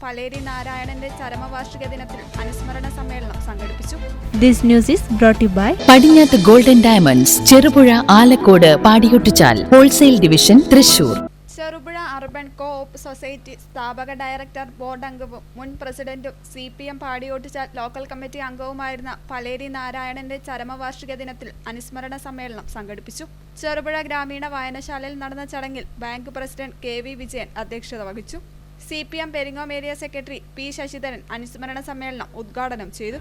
പലേരി നാരായണന്റെ ചരമവാർഷിക ദിനത്തിൽ അനുസ്മരണ സമ്മേളനം സംഘടിപ്പിച്ചു. This news is brought to you by Padinjath golden diamonds, Cherupuzha, Alakode, Padiyottuchal, wholesale division, Thrissur. Cherupuzha urban co-op society സ്ഥാപക ഡയറക്ടർ ബോർഡ് അംഗവും മുൻ പ്രസിഡന്റും CPM പാടിയൊട്ടിച്ചാൽ ലോക്കൽ കമ്മിറ്റി അംഗവുമായിരുന്ന പലേരി നാരായണന്റെ ചരമവാർഷിക ദിനത്തിൽ അനുസ്മരണ സമ്മേളനം സംഘടിപ്പിച്ചു. ചെറുപുഴ ഗ്രാമീണ വായനശാലയിൽ നടന്ന ചടങ്ങിൽ ബാങ്ക് പ്രസിഡന്റ് KV വിജയൻ അധ്യക്ഷത വഹിച്ചു. CPM Peringome area secretary P Sasidharan അനുസ്മരണ സമ്മേളനം ഉദ്ഘാടനം ചെയ്തു.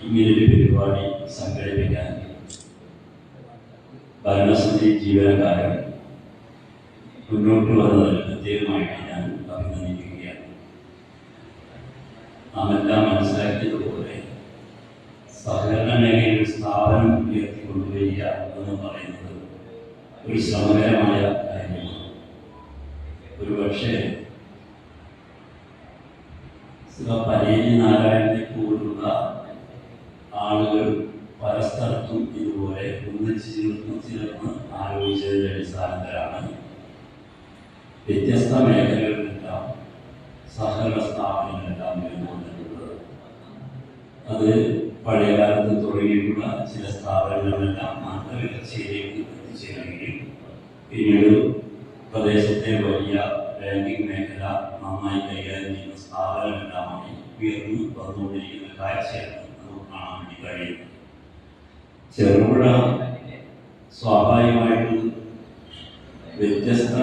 ഇങ്ങനൊരു പരിപാടി സംഘടിപ്പിക്കാൻ ഭരണസമിതി ജീവനക്കാരൻ മുന്നോട്ട് വന്നതിൽ പ്രത്യേകമായിട്ട് ഞാൻ അഭിനന്ദിക്കുകയാണ്. നാം എല്ലാം മനസ്സിലാക്കിയതുപോലെ സഹകരണ മേഖലയിൽ സ്ഥാപനം ഉയർത്തിക്കൊണ്ടുവരിക എന്ന് പറയുന്നത് ഒരു ശ്രമകരമായ കാര്യമാണ്. ഒരുപക്ഷെ പലേരി നാരായണനെ പോലുള്ള ആളുകൾ പല സ്ഥലത്തും ഇതുപോലെ ചേർന്ന് ആലോചിച്ചതിൻ്റെ അടിസ്ഥാനത്തിലാണ് വ്യത്യസ്ത മേഖലകളിലെല്ലാം സഹകരണ സ്ഥാപനങ്ങളെല്ലാം ഉയർന്നുകൊണ്ടിട്ടുള്ളത്. അത് പഴയകാലത്ത് തുടങ്ങിയിട്ടുള്ള ചില സ്ഥാപനങ്ങളെല്ലാം മാറ്റവ്യവസ്ഥയിലേക്ക് എത്തിച്ചേരുകയും പിന്നീട് പ്രദേശത്തെ വലിയ ബാങ്കിങ് മേഖല നന്നായി കൈകാര്യം ചെയ്യുന്ന സ്ഥാപനമെല്ലാമായി ഉയർന്നു വന്നുകൊണ്ടിരിക്കുന്ന കാഴ്ചയാണ് കാണാൻ വേണ്ടി കഴിയുന്നത്. ചെറുപുഴ സ്വാഭാവികമായിട്ടും വ്യത്യസ്ത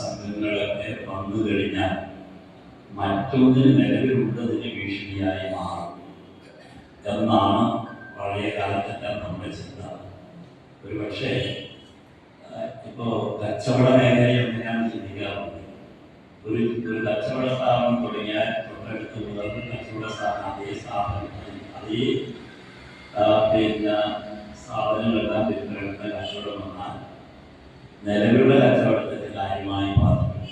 സംഘങ്ങളൊക്കെ വന്നു കഴിഞ്ഞാൽ മറ്റൊന്നിന് നിലവിലുള്ളതിന് ഭീഷണിയായി മാറും എന്നാണ് പഴയ കാലത്തൊക്കെ നമ്മുടെ ചിന്ത. ഒരുപക്ഷെ ഇപ്പോൾ കച്ചവട മേഖലയെ എന്തിനാണ് ചിന്തിക്കാറുള്ളത്? ഒരു കച്ചവട സ്ഥാപനം തുടങ്ങിയാൽ തൊട്ടടുത്ത് വേറൊരു കച്ചവട സ്ഥാപനം അതേ സ്ഥാപനങ്ങളെല്ലാം തിരഞ്ഞെടുത്ത കച്ചവടം വന്നാൽ നിലവിലുള്ള കച്ചവടത്തിന്റെ കാര്യമായി ബാധിക്കും.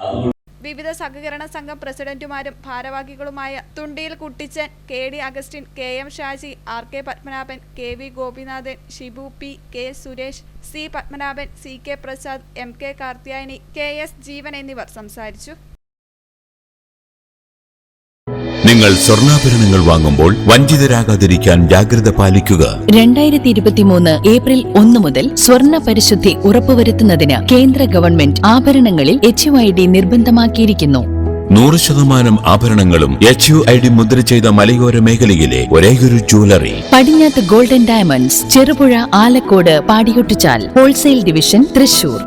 അതുകൊണ്ട് വിവിധ സഹകരണ സംഘം പ്രസിഡന്റുമാരും ഭാരവാഹികളുമായ Thundiyil Kuttichan, KD Augustine, KM Shaji, RK Padmanabhan, KV Gopinathan, Shibu P, K Suresh, C Padmanabhan, CK Prasad, MK Karthiyayani, KS Jeevan എന്നിവർ സംസാരിച്ചു. നിങ്ങൾ സ്വർണ്ണാഭരണങ്ങൾ വാങ്ങുമ്പോൾ വഞ്ചിതരാകാതിരിക്കാൻ ജാഗ്രത പാലിക്കുക. 2023 ഏപ്രിൽ 1 മുതൽ സ്വർണ്ണ പരിശുദ്ധി ഉറപ്പുവരുത്തുന്നതിന് കേന്ദ്ര ഗവൺമെന്റ് ആഭരണങ്ങളിൽ HUID നിർബന്ധമാക്കിയിരിക്കുന്നു. 100% ആഭരണങ്ങളും HUID മുദ്ര ചെയ്ത മലയോര മേഖലയിലെ ഒരേയൊരു jewellery Padinjath golden diamonds, Cherupuzha, Alakode, Padiyottuchal, wholesale division, Thrissur.